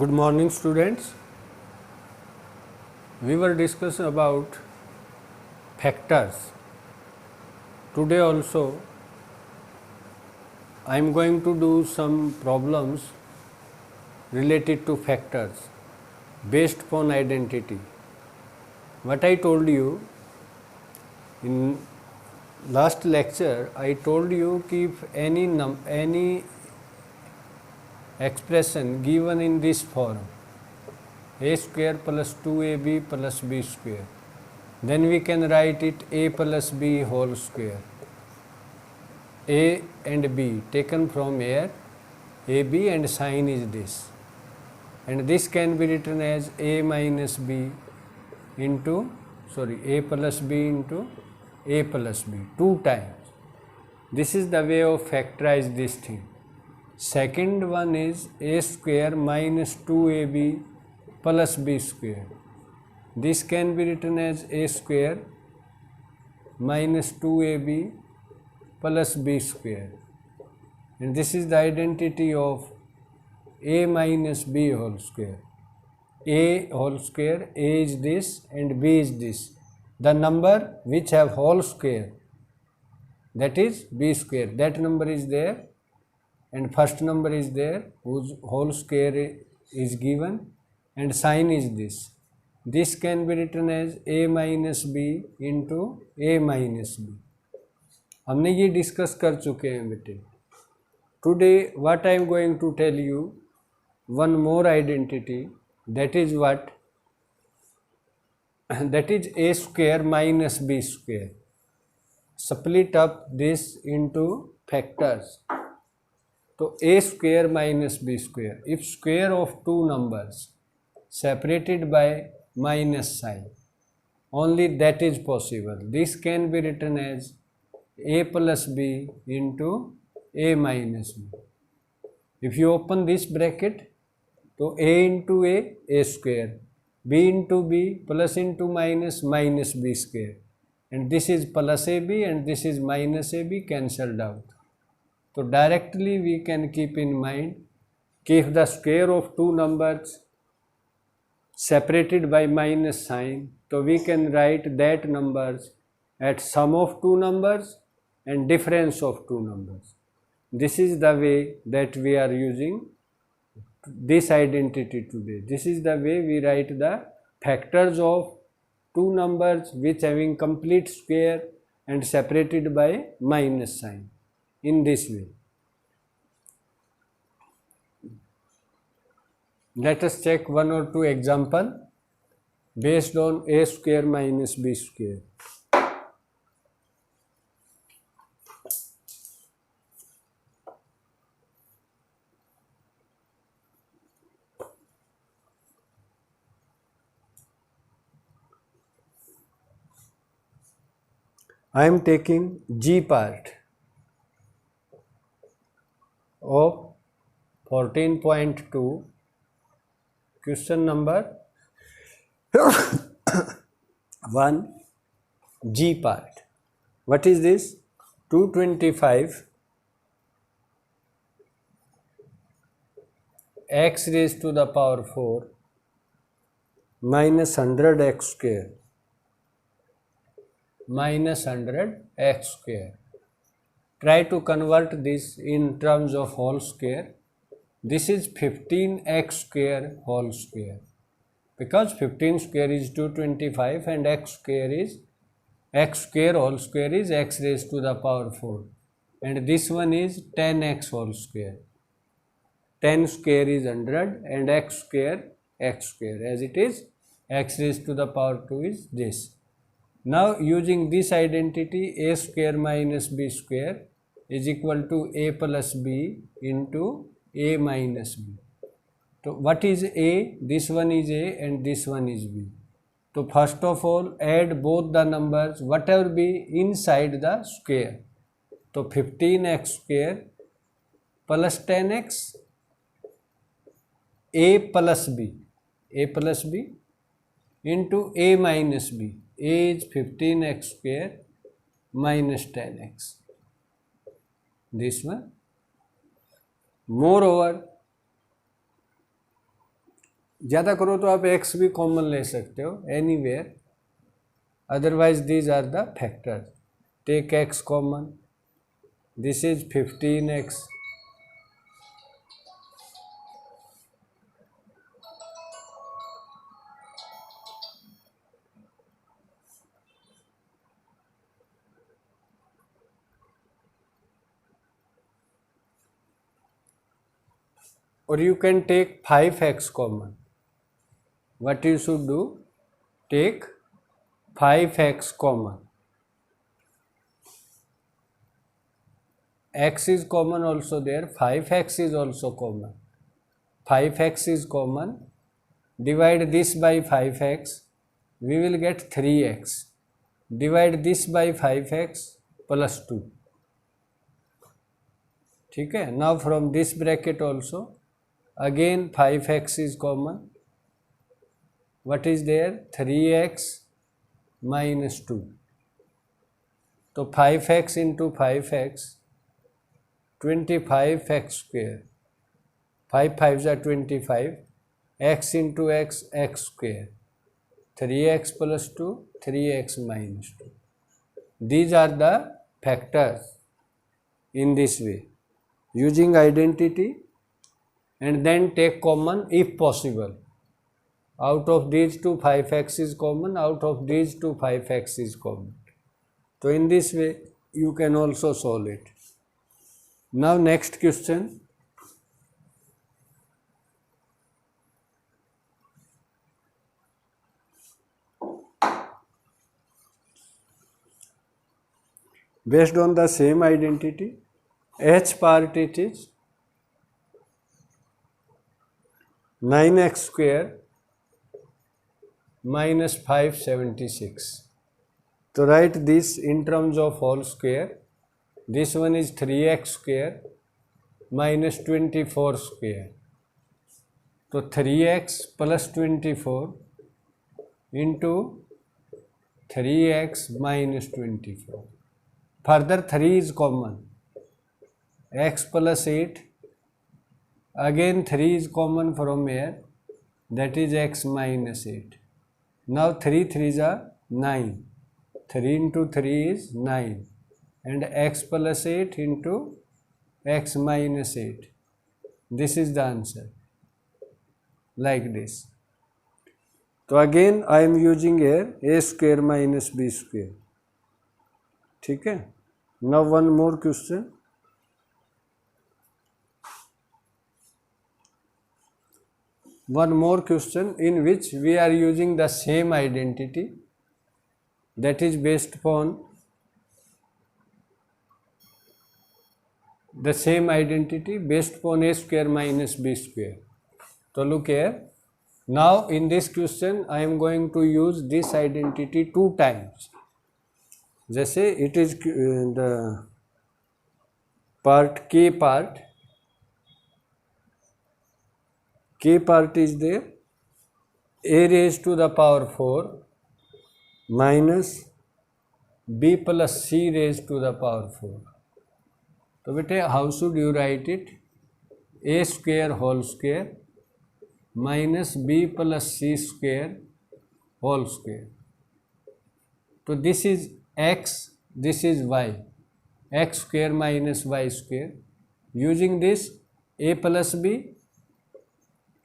Good morning, students. We were discussing about factors. Today also I am going to do some problems related to factors based upon identity. What I told you in last lecture, I told you if any expression given in this form, a square plus 2ab plus b square, then we can write it a plus b whole square. A and b taken from here, ab and sign is this, and this can be written as a minus b into a plus b into a plus b 2 times. This is the way of factorize this thing. Second one is a square minus 2ab plus b square. This can be written as a square minus 2ab plus b square, and this is the identity of a minus b whole square. A whole square, a is this and b is this. The number which have whole square, that is b square, that number is there, and first number is there whose whole square is given, and sign is this. This can be written as a minus b into a minus b. हमने ये discuss कर चुके हैं बेटे. Today what I am going to tell you one more identity, that is what? That is a square minus b square. Split up this into factors. So a square minus b square, if square of two numbers separated by minus sign, only that is possible. This can be written as a plus b into a minus b. If you open this bracket, तो a into a square, b into b, plus into minus, minus b square, and this is plus ab and this is minus ab, cancelled out. So directly we can keep in mind if the square of two numbers separated by minus sign, so we can write that numbers at sum of two numbers and difference of two numbers. This is the way that we are using this identity today. This is the way we write the factors of two numbers which having complete square and separated by minus sign, in this way. Let us check one or two example based on a square minus b square. I am taking G part of 14.2, question number 1, G part. What is this? 225 x raised to the power 4 minus 100x square minus 100x square. Try to convert this in terms of whole square. This is 15x square whole square, because 15 square is 225 and x square whole square is x raised to the power 4, and this one is 10x whole square. 10 square is 100 and x square, as it is x raised to the power 2 is this. Now using this identity, a square minus b square is equal to a plus b into a minus b. So what is a? This one is a and this one is b. So first of all add both the numbers, whatever be inside the square. So 15x square plus 10x, a plus b into a minus b. A is 15x square minus 10x. This one. Moreover, ज़्यादा करो तो आप x भी common ले सकते हो anywhere, otherwise these are the factors. Take x common, this is 15x. Or you can take 5x common. What you should do? Take 5x common. X is common also there, 5x is also common. 5x is common. Divide this by 5x, we will get 3x. Divide this by 5x plus 2. ठीक है. Now from this bracket also, again 5x is common. What is there? 3x minus 2. तो 5x into 5x, 25x square. 5 5s are 25. X into x, x square. 3x plus 2, 3x minus 2. These are the factors in this way. Using identity and then take common if possible. Out of these two 5x is common, out of these two 5x is common. So in this way you can also solve it. Now next question. Based on the same identity, h part it is 9x square minus 576. So write this in terms of whole square. This one is 3x square minus 24 square. So 3x plus 24 into 3x minus 24. Further 3 is common. X plus 8. Again 3 is common from here, that is x minus 8. Now 3 3s are 9. 3 into 3 is 9 and x plus 8 into x minus 8. This is the answer, like this. So again I am using here a square minus b square. ठीक है. Now one more question. One more question in which we are using the same identity, that is based upon the same identity based upon a square minus b square. So look here. Now in this question I am going to use this identity 2 times. जैसे it is the part k part. K part is there, a raised to the power 4 minus b plus c raised to the power 4. तो बेटे how should you write it? A square whole square minus b plus c square whole square. तो this is x, this is y, x square minus y square. Using this a plus b,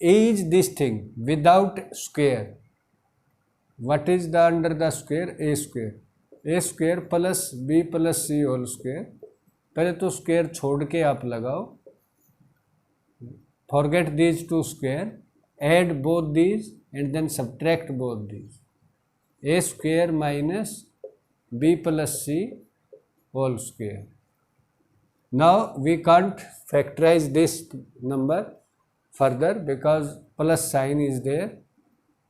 a is this thing without square. What is the under the square? A square. A square plus b plus c whole square. पहले तो square छोड़ के आप लगाओ. Forget these two square. Add both these and then subtract both these. A square minus b plus c whole square. Now we can't factorize this number further because plus sign is there.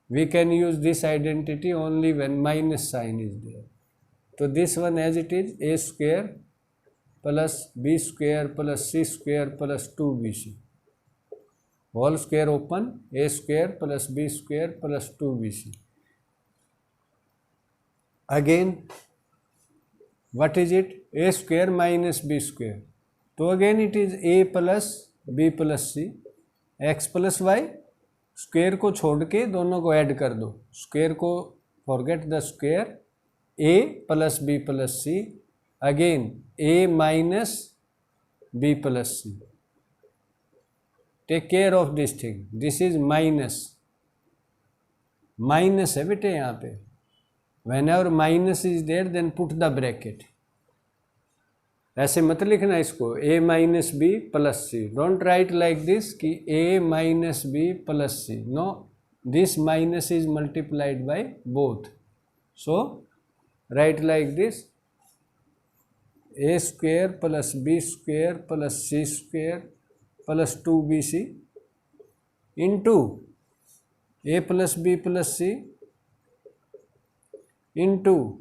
We can use this identity only when minus sign is there. So this one as it is, a square plus b square plus c square plus 2bc. Whole square open, a square plus b square plus 2bc. Again, what is it? A square minus b square. So again it is a plus b plus c. X plus y square को छोड़ के दोनों को add कर दो, square को forget the square, a plus b plus c, again a minus b plus c, take care of this thing, this is minus, minus है बेटे यहाँ पे, whenever minus is there then put the bracket, ऐसे मत लिखना इसको a minus b plus c, don't write like this कि a minus b plus c, no, this minus is multiplied by both, so write like this, A square plus b square plus c square plus 2bc into a plus b plus c into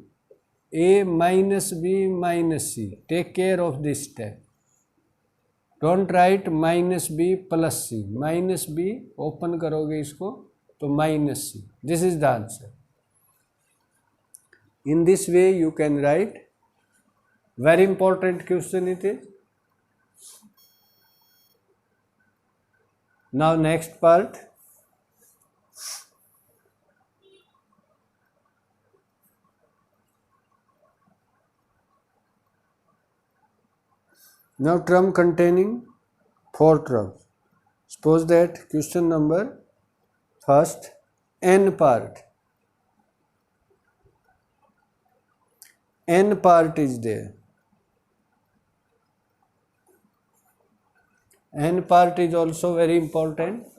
a minus b minus c, take care of this step, don't write minus b plus c, minus b open करोगे इसको तो minus c, this is the answer. In this way you can write, very important question it is. Now next part, now term containing 4 terms. Suppose that question number first, n part, n part is there, n part is also very important.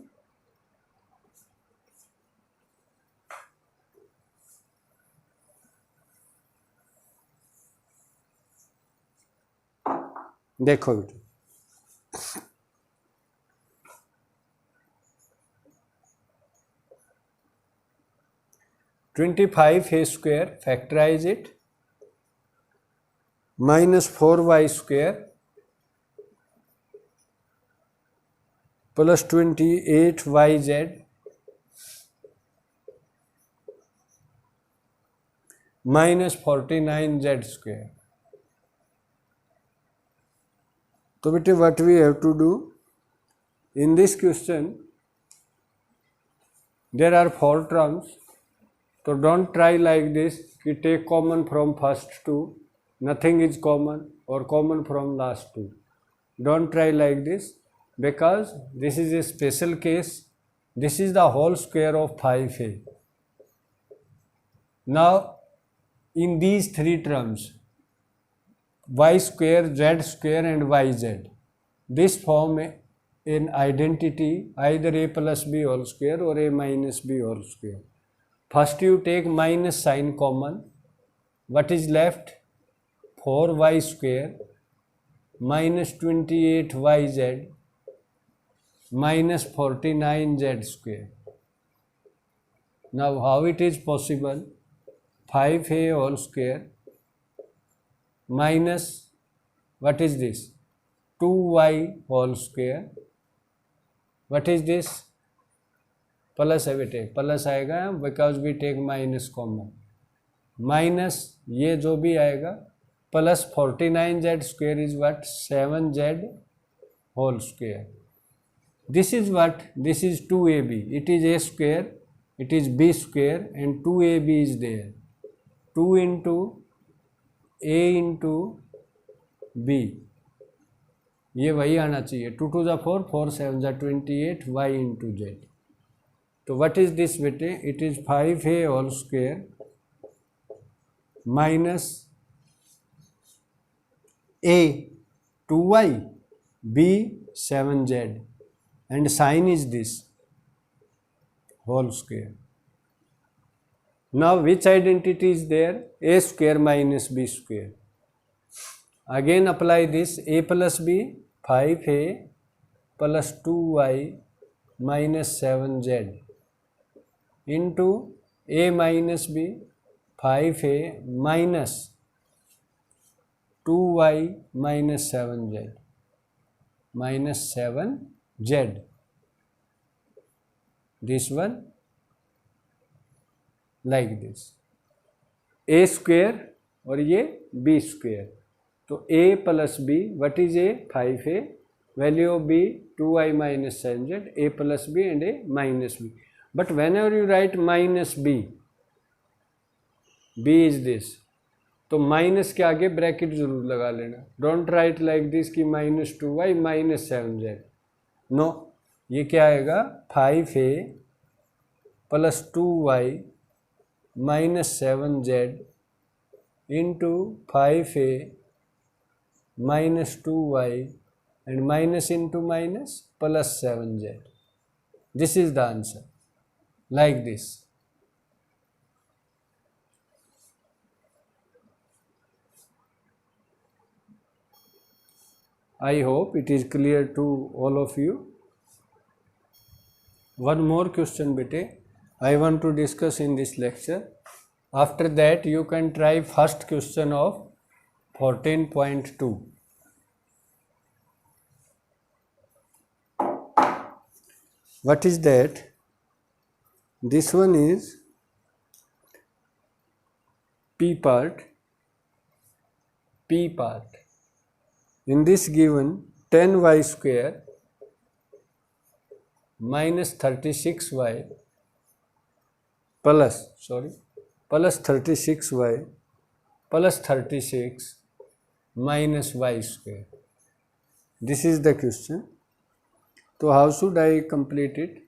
देखो बेटा, (25) square, factorise it, -4y square plus 28yz -49z square. तो बेटे what we have to do in this question, there are 4 terms, so don't try like this कि take common from first 2, nothing is common, or common from last 2. Don't try like this, because this is a special case, this is the whole square of 5a. Now in these 3 terms, y square, z square and yz, this form an identity, either a plus b whole square or a minus b whole square. First you take minus sign common, what is left? 4y square minus 28yz minus 49z square. Now how it is possible? 5a whole square minus, what is this? 2y whole square, what is this? Plus है बेटे, plus आएगा because we take minus common, minus ये जो भी आएगा plus 49z square is what? 7z whole square. This is what? This is 2ab, it is a square, it is b square and 2ab is there, 2 into a into b, ये वही आना चाहिए, 2 to the 4, 4 7 जा 28, y into z. तो what is this बेटे? It is 5a whole square minus a 2y, b 7z and sign is this whole square. Now which identity is there? A square minus b square. Again apply this, a plus b, 5a plus 2y minus 7z into a minus b, 5a minus 2y minus 7z minus 7z. This one like this, a square और ये b square. तो a plus b, what is a? 5a value of b 2y minus 7z, a plus b and a minus b. But whenever you write minus b is this, तो minus के आगे bracket जरूर लगा लेना. Don't write like this कि minus 2y minus 7z. No, ये क्या आएगा 5a plus 2y minus 7z into 5a minus 2y and minus into minus plus 7z. This is the answer, like this. I hope it is clear to all of you. One more question bete I want to discuss in this lecture. After that you can try first question of 14.2. What is that? This one is P part. In this given 10y square minus 36y plus 36y plus 36 minus y square. This is the question. So how should I complete it?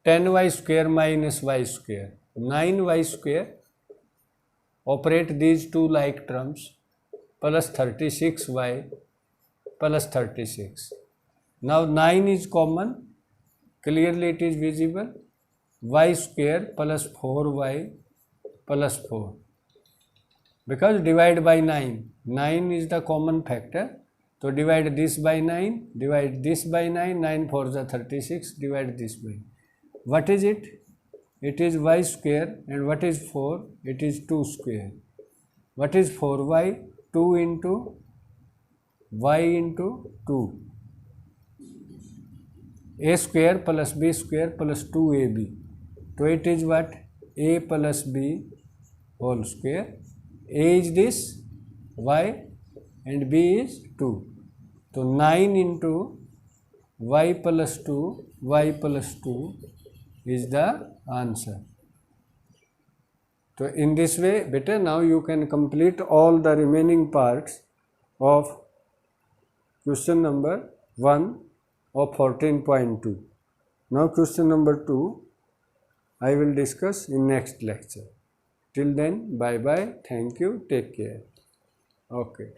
10y square minus y square, 9y square, operate these two like terms, plus 36y plus 36. Now 9 is common, clearly it is visible, y square plus 4y plus 4. Because divide by 9 is the common factor. So divide this by 9, divide this by 9, 9 4 is 36, divide this by. What is it? It is y square, and what is 4? It is 2 square. What is 4y? 2 into y into 2. A square plus b square plus 2ab. So it is what? A plus b whole square. A is this, y, and b is 2. So 9 into y plus 2 is the answer. So in this way, better now you can complete all the remaining parts of question number 1 of 14.2. Now question number 2 I will discuss in next lecture. Till then, bye bye, thank you, take care. Okay.